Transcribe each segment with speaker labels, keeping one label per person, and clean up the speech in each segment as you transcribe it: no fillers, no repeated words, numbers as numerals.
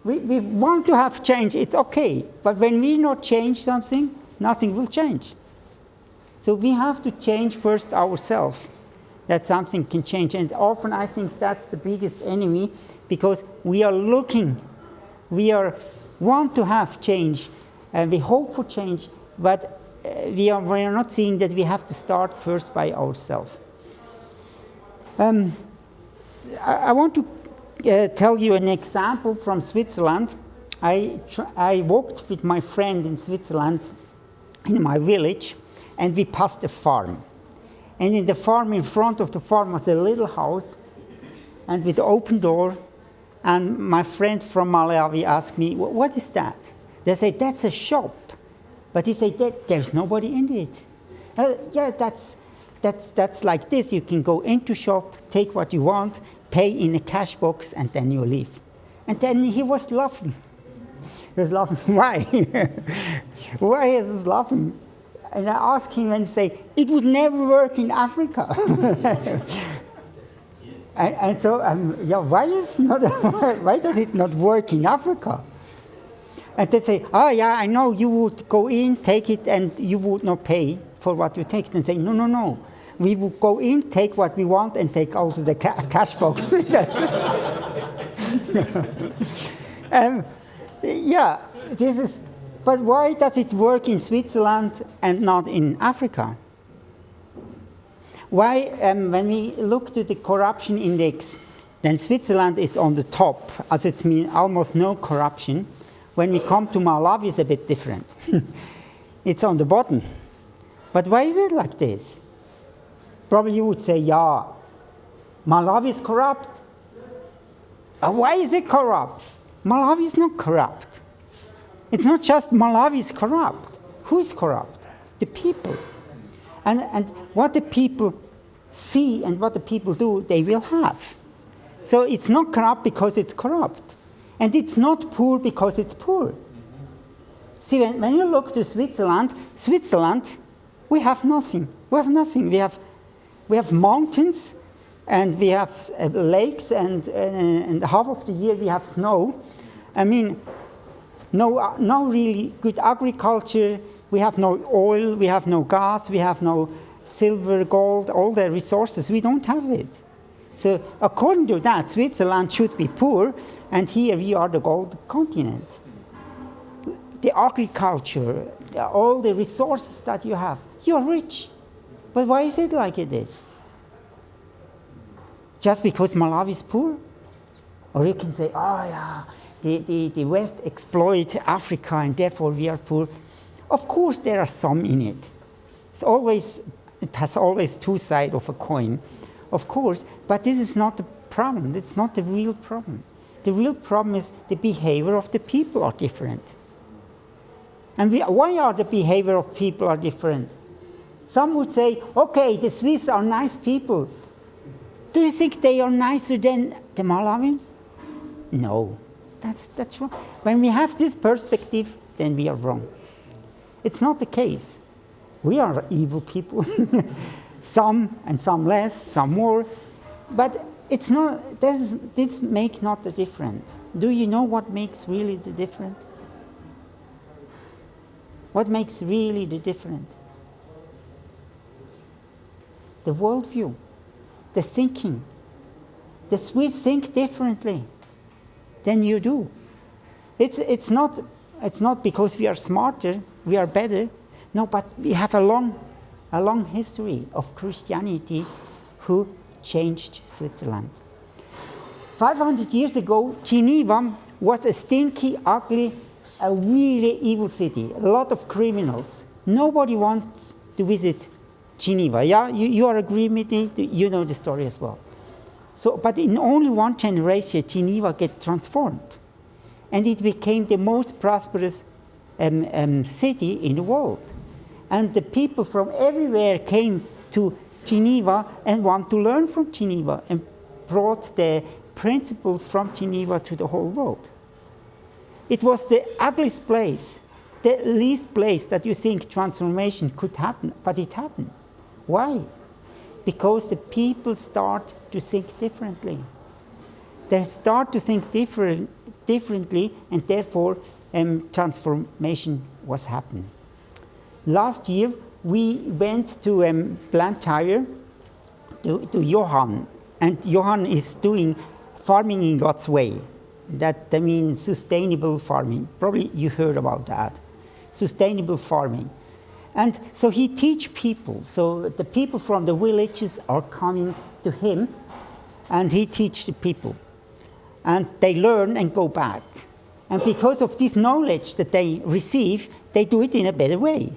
Speaker 1: we want to have change, it's okay. But when we not change something, nothing will change. So we have to change first ourselves, that something can change. And often I think that's the biggest enemy, because we are looking, want to have change, and we hope for change, but we are not seeing that we have to start first by ourselves. I want to tell you an example from Switzerland. I walked with my friend in Switzerland, in my village, and we passed a farm. And in the farm, in front of the farm was a little house, and with the open door. And my friend from Malawi asked me, what is that? They said, that's a shop. But he said, there's nobody in it. Yeah, that's like this. You can go into shop, take what you want, pay in a cash box, and then you leave. And then he was laughing. He was laughing. Why? Why he was laughing? And I asked him and say, it would never work in Africa. and so, yeah, why does it not work in Africa? And they say, oh yeah, I know, you would go in, take it, and you would not pay for what you take. And say, no. We would go in, take what we want, and take also the cash box. Yeah, this is, but why does it work in Switzerland and not in Africa? Why, when we look to the corruption index, then Switzerland is on the top, as it means almost no corruption. When we come to Malawi, it's a bit different. It's on the bottom. But why is it like this? Probably you would say, yeah, Malawi is corrupt. Why is it corrupt? Malawi is not corrupt. It's not just Malawi is corrupt. Who is corrupt? The people. And what the people see and what the people do, they will have. So it's not corrupt because it's corrupt. And it's not poor because it's poor. See, when you look to Switzerland, we have nothing. We have nothing. We have mountains, and we have lakes, and half of the year we have snow. I mean, no really good agriculture. We have no oil, we have no gas, we have no silver, gold, all the resources. We don't have it. So according to that, Switzerland should be poor, and here we are the gold continent. The agriculture, all the resources that you have, you're rich. But why is it like it is? Just because Malawi is poor? Or you can say, oh yeah, the West exploit Africa and therefore we are poor. Of course there are some in it. It has always two sides of a coin. Of course, but this is not the problem. It's not the real problem. The real problem is the behavior of the people are different. And why are the behavior of people are different? Some would say, okay, the Swiss are nice people. Do you think they are nicer than the Malawians? No, that's wrong. When we have this perspective, then we are wrong. It's not the case. We are evil people. Some and some less, some more. But it's not, this makes not the difference. Do you know what makes really the difference? What makes really the difference? The worldview, the thinking. The Swiss think differently than you do. It's not because we are smarter, we are better. No, but we have a long history of Christianity who changed Switzerland. 500 years ago, Geneva was a stinky, ugly, a really evil city. A lot of criminals. Nobody wants to visit Geneva. Yeah, you are agreeing with me? You know the story as well. So, but in only one generation, Geneva get transformed. And it became the most prosperous city in the world. And the people from everywhere came to Geneva and want to learn from Geneva and brought the principles from Geneva to the whole world. It was the ugliest place, the least place that you think transformation could happen, but it happened. Why? Because the people start to think differently. They start to think differently, and therefore transformation was happening. Last year, we went to Blantyre to Johan, and Johan is doing farming in God's way. That means sustainable farming. Probably you heard about that. Sustainable farming. And so he teach people. So the people from the villages are coming to him, and he teach the people. And they learn and go back. And because of this knowledge that they receive, they do it in a better way.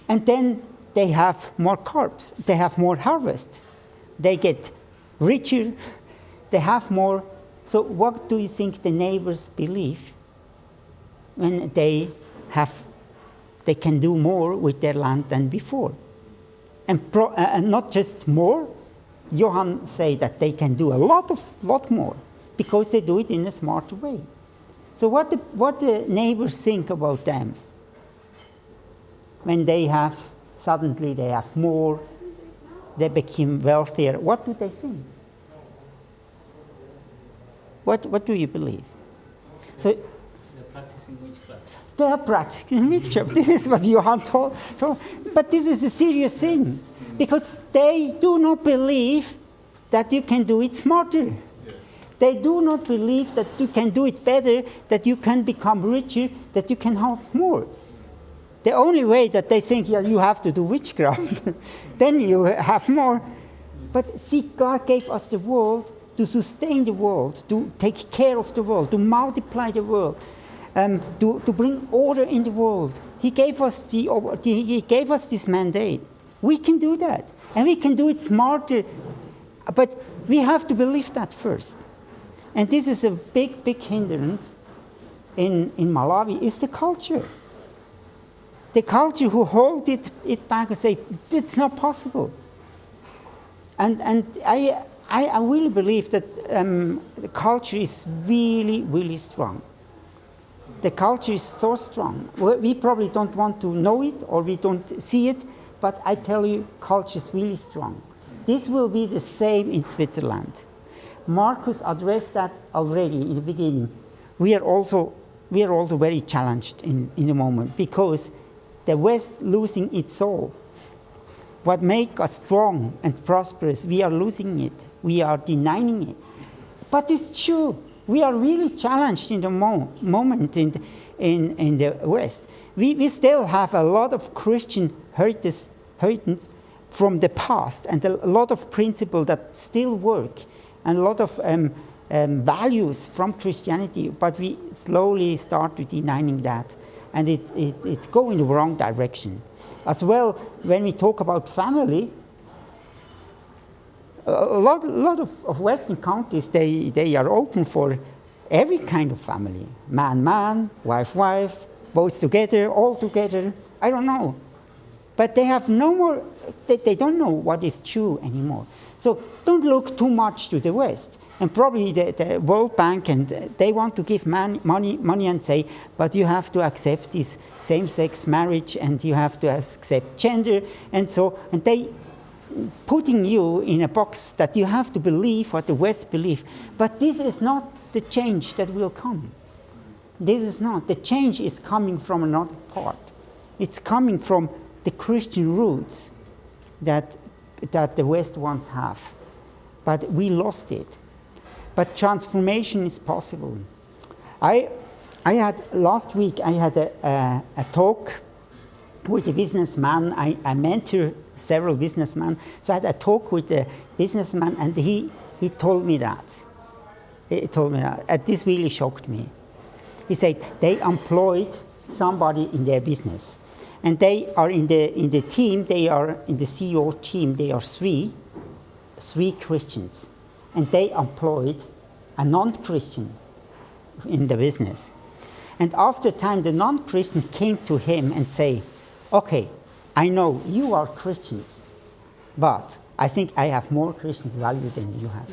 Speaker 1: And then they have more crops, they have more harvest, they get richer, they have more. So what do you think the neighbors believe when they can do more with their land than before? And not just more, Johan say that they can do a lot more because they do it in a smart way. So what the neighbors think about them when suddenly they have more, they become wealthier, what do they think? What do you believe? So
Speaker 2: they're practicing witchcraft.
Speaker 1: They are practicing witchcraft. This is what Johan told. But this is a serious thing, because they do not believe that you can do it smarter. They do not believe that you can do it better, that you can become richer, that you can have more. The only way that they think, yeah, you have to do witchcraft, then you have more. But see, God gave us the world to sustain the world, to take care of the world, to multiply the world, to bring order in the world. He gave us this mandate. We can do that, and we can do it smarter. But we have to believe that first. And this is a big hindrance in Malawi, is the culture. The culture who hold it back and say, it's not possible. And I really believe that the culture is really strong. The culture is so strong. We probably don't want to know it, or we don't see it, but I tell you, culture is really strong. This will be the same in Switzerland. Markus addressed that already in the beginning. We are also very challenged in the moment, because the West losing its soul. What makes us strong and prosperous, we are losing it. We are denying it. But it's true. We are really challenged in the moment in the West. We still have a lot of Christian heritage from the past, and a lot of principles that still work, and a lot of values from Christianity, but we slowly start to denying that, and it goes in the wrong direction. As well, when we talk about family, a lot of Western countries, they are open for every kind of family. Man, wife, both together, all together, I don't know. But they have no more, they don't know what is true anymore. So don't look too much to the West. And probably the World Bank, and they want to give money and say, but you have to accept this same-sex marriage, and you have to accept gender, and they putting you in a box that you have to believe what the West believes. But this is not the change that will come. This is not. The change is coming from another part. It's coming from the Christian roots that the West once have. But we lost it. But transformation is possible. Last week I had a talk with a businessman. I mentor several businessmen. So I had a talk with a businessman, and he told me that. And this really shocked me. He said they employed somebody in their business, and they are in the team. They are in the CEO team. They are three Christians, and they employed a non-Christian in the business. And after a time, the non-Christian came to him and say, okay, I know you are Christians, but I think I have more Christian value than you have.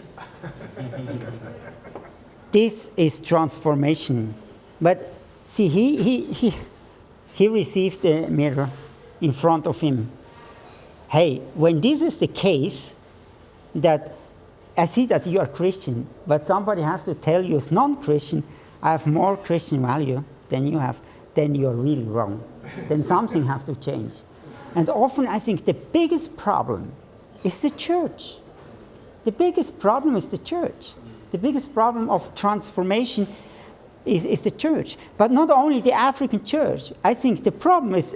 Speaker 1: This is transformation. But see, he received the mirror in front of him. Hey, when this is the case, that I see that you are Christian, but somebody has to tell you as non-Christian, I have more Christian value than you have, then you're really wrong. Then something has to change. And often I think the biggest problem is the church. The biggest problem is the church. The biggest problem of transformation is the church. But not only the African church. I think the problem is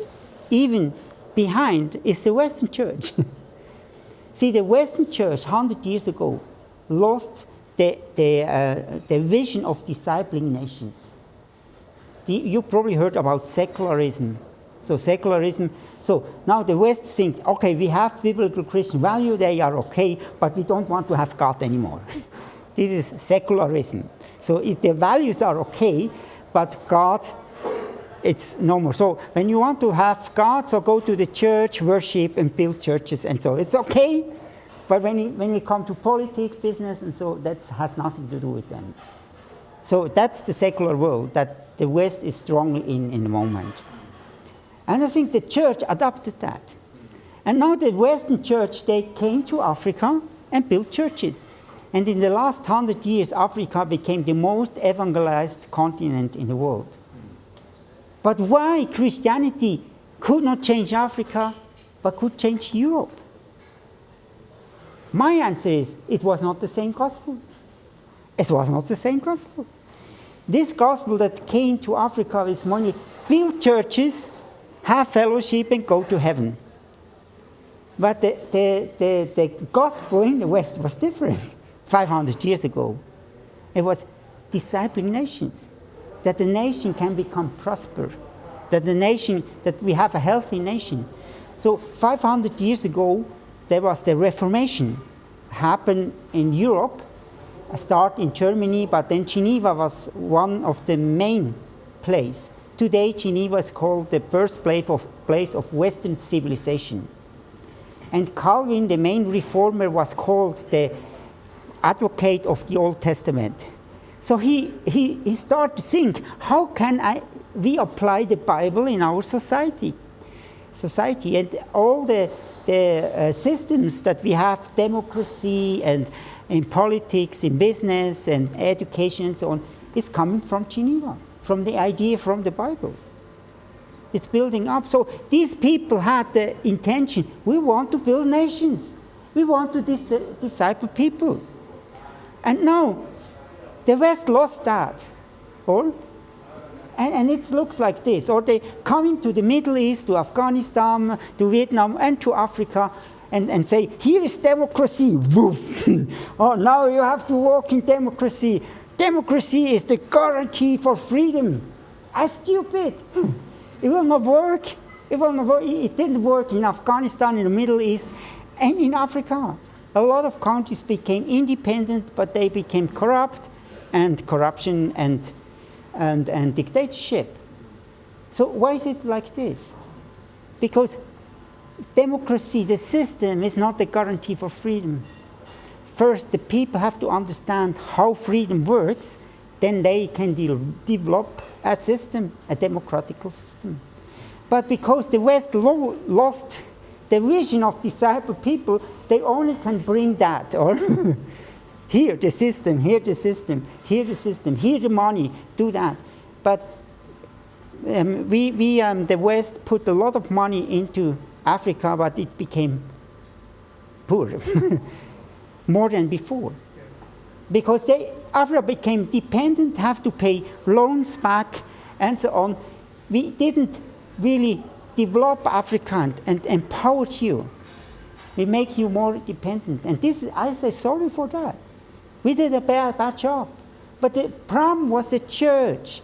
Speaker 1: even behind is the Western church. See, the Western church 100 years ago lost the vision of discipling nations. You probably heard about secularism. So secularism, so now the West thinks, okay, we have biblical Christian value, they are okay, but we don't want to have God anymore. This is secularism. So the values are okay, but God, it's no more. So when you want to have God, so go to the church, worship, and build churches, and so it's okay. But when we come to politics, business, and so that has nothing to do with them. So that's the secular world that the West is strongly in the moment. And I think the church adopted that. And now the Western church, they came to Africa and built churches. And in the last 100 years, Africa became the most evangelized continent in the world. But why Christianity could not change Africa, but could change Europe? My answer is, it was not the same gospel. It was not the same gospel. This gospel that came to Africa with money, build churches, have fellowship, and go to heaven. But the gospel in the West was different 500 years ago. It was discipling nations, that the nation can become prosperous, that we have a healthy nation. So 500 years ago, there was the Reformation, happened in Europe, start in Germany, but then Geneva was one of the main places. Today, Geneva is called the birthplace of Western civilization. And Calvin, the main reformer, was called the advocate of the Old Testament. So he started to think, how can we apply the Bible in our society? And all the systems that we have, democracy and in politics, in business and education and so on, is coming from Geneva, from the idea from the Bible. It's building up. So these people had the intention, we want to build nations. We want to disciple people. And now, the West lost that. And it looks like this. Or they coming to the Middle East, to Afghanistan, to Vietnam, and to Africa, and say, here is democracy. Woof. Oh, now you have to walk in democracy. Democracy is the guarantee for freedom. That's stupid. It will not work. It will not work. It didn't work in Afghanistan, in the Middle East, and in Africa. A lot of countries became independent, but they became corrupt, and corruption and dictatorship. So why is it like this? Because democracy, the system, is not a guarantee for freedom. First, the people have to understand how freedom works, then they can develop a system, a democratical system. But because the West lost the vision of disciple people, they only can bring that, or here the system, here the system, here the system, here the money, do that. But the West put a lot of money into Africa, but it became poor, more than before. Because Africa became dependent, have to pay loans back, and so on. We didn't really develop Africa and empower you. We make you more dependent. And this, I say sorry for that. We did a bad job. But the problem was the church.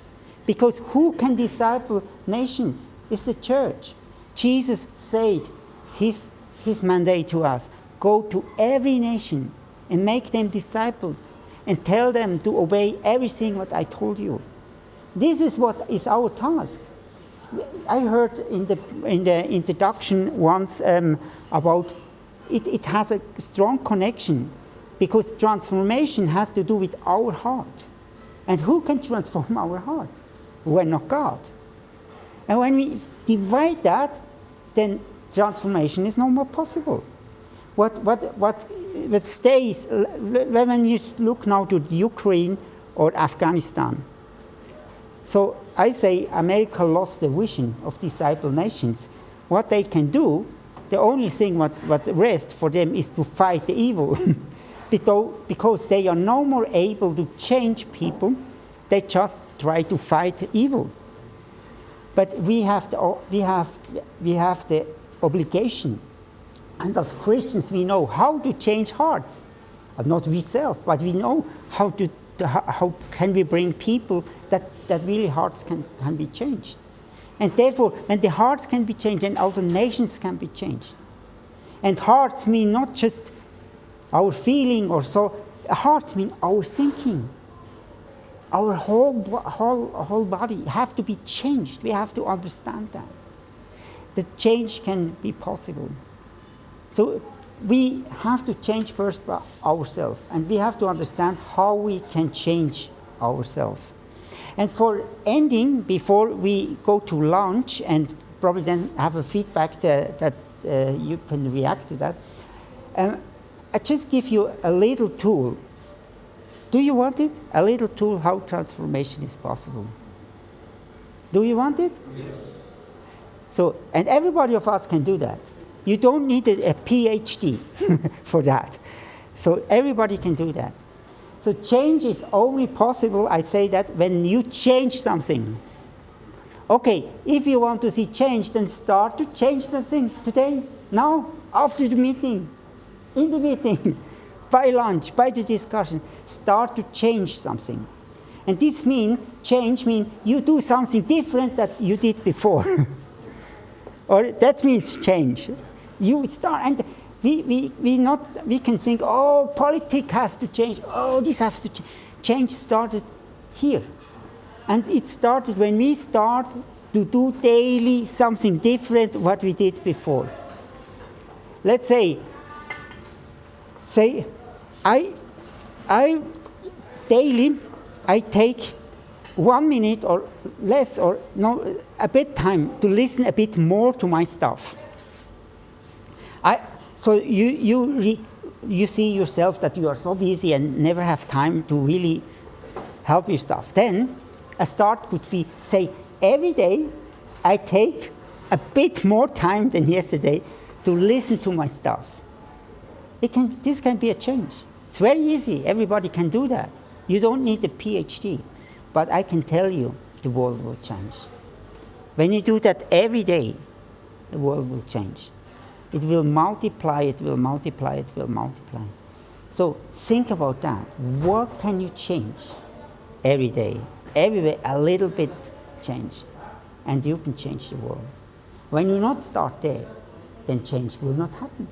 Speaker 1: Because who can disciple nations? It's the church. Jesus said his mandate to us, go to every nation and make them disciples and tell them to obey everything what I told you. This is what is our task. I heard in the introduction once about it has a strong connection, because transformation has to do with our heart. And who can transform our heart? Well, not God. And when we divide that, then transformation is no more possible. What stays, when you look now to the Ukraine or Afghanistan, So I say America lost the vision of disciple nations. What they can do, the only thing what rests for them is to fight the evil. Because they are no more able to change people, they just try to fight evil. But we have the obligation, and as Christians we know how to change hearts. Not we self, but we know how can we bring people that really hearts can be changed. And therefore, when the hearts can be changed, then all the nations can be changed. And hearts mean not just our feeling or so, hearts mean our thinking. Our whole body have to be changed. We have to understand that. The change can be possible. So we have to change first ourselves, and we have to understand how we can change ourselves. And for ending, before we go to lunch and probably then have a feedback that you can react to that, I just give you a little tool. Do you want it? A little tool how transformation is possible. Do you want it?
Speaker 2: Yes.
Speaker 1: So, and everybody of us can do that. You don't need a PhD for that. So everybody can do that. So change is only possible, I say that, when you change something. Okay, if you want to see change, then start to change something today, now, after the meeting, in the meeting, by lunch, by the discussion. Start to change something. And this change means you do something different that you did before. Or that means change. You start, and we can think, oh, politics has to change, oh, this has to change. Change started here. And it started when we start to do daily something different what we did before. Let's say I daily I take 1 minute or less or no a bit time to listen a bit more to my stuff. So you see yourself that you are so busy and never have time to really help yourself. Then a start could be, say, every day I take a bit more time than yesterday to listen to my stuff. This can be a change. It's very easy. Everybody can do that. You don't need a PhD. But I can tell you, the world will change. When you do that every day, the world will change. It will multiply, it will multiply, it will multiply. So think about that. What can you change every day? Every day, a little bit change. And you can change the world. When you not start there, then change will not happen.